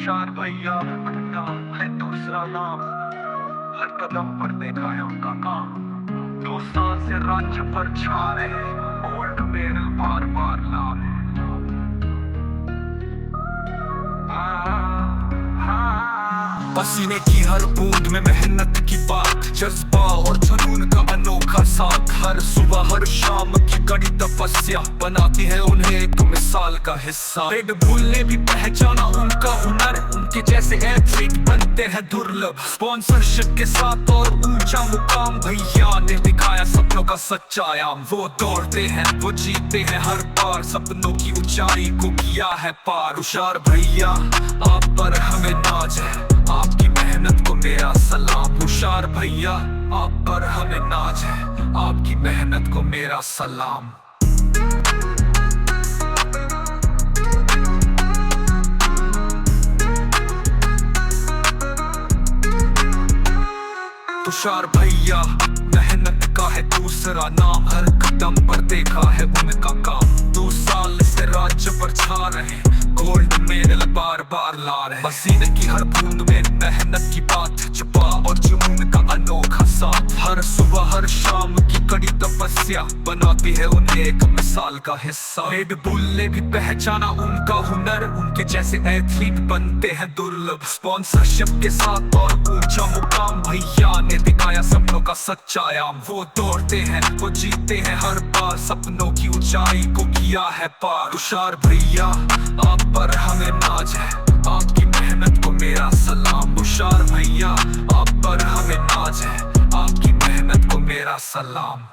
तुषार भैया है दूसरा नाम, हर कदम पर देखा है उनका काम। 2 साल से राज्य पर छा रहे, ओल्ड मेरल बार बार ला रहे। पसीने की हर बूंद में मेहनत की बात, जज्बा और जुनून का अनोखा साथ। हर सुबह हर शाम की कड़ी तपस्या बनाती है उन्हें एक मिसाल का हिस्सा। रेड बुल ने भी पहचाना उनका हुनर, उनके जैसे एथलीट बनते हैं दुर्लभ। स्पॉन्सरशिप के साथ और ऊंचा मुकाम, भैया ने दिखाया सपनों का सच्चा आयाम। वो दौड़ते हैं, वो जीतते हैं हर बार, सपनों की ऊंचाई को किया है पार। तुषार भैया आप पर हमें नाज है, आपकी मेहनत को मेरा सलाम। तुषार भैया आप पर हमें नाज है, आपकी मेहनत को मेरा सलाम। तुषार भैया मेहनत का है दूसरा नाम, हर कदम पर देखा है उनका काम। 2 साल से राज्य पर छा रहे, गोल्ड मेडल बार बार ला रहे। पसीने की हर बूंद में मेहनत की बात, छुपा और जुनून का अनोखा साथ। हर सुबह हर शाम की कड़ी तपस्या बनाती है उन्हें एक मिसाल का हिस्सा। रेड बुल ने भी पहचाना उनका हुनर, उनके जैसे एथलीट बनते हैं दुर्लभ। स्पॉन्सरशिप के साथ और ऊंचा मुकाम, भैया ने दिखाया सपनों का सच्चा आयाम। वो दौड़ते हैं, वो जीतते हैं हर बार, सपनों की ऊंचाई को किया है पार। तुषार भैया आप पर हमें नाज है, आपकी मेहनत को मेरा सलाम। तुषार भैया आप पर हमें नाज है, आपकी मेहनत को मेरा सलाम।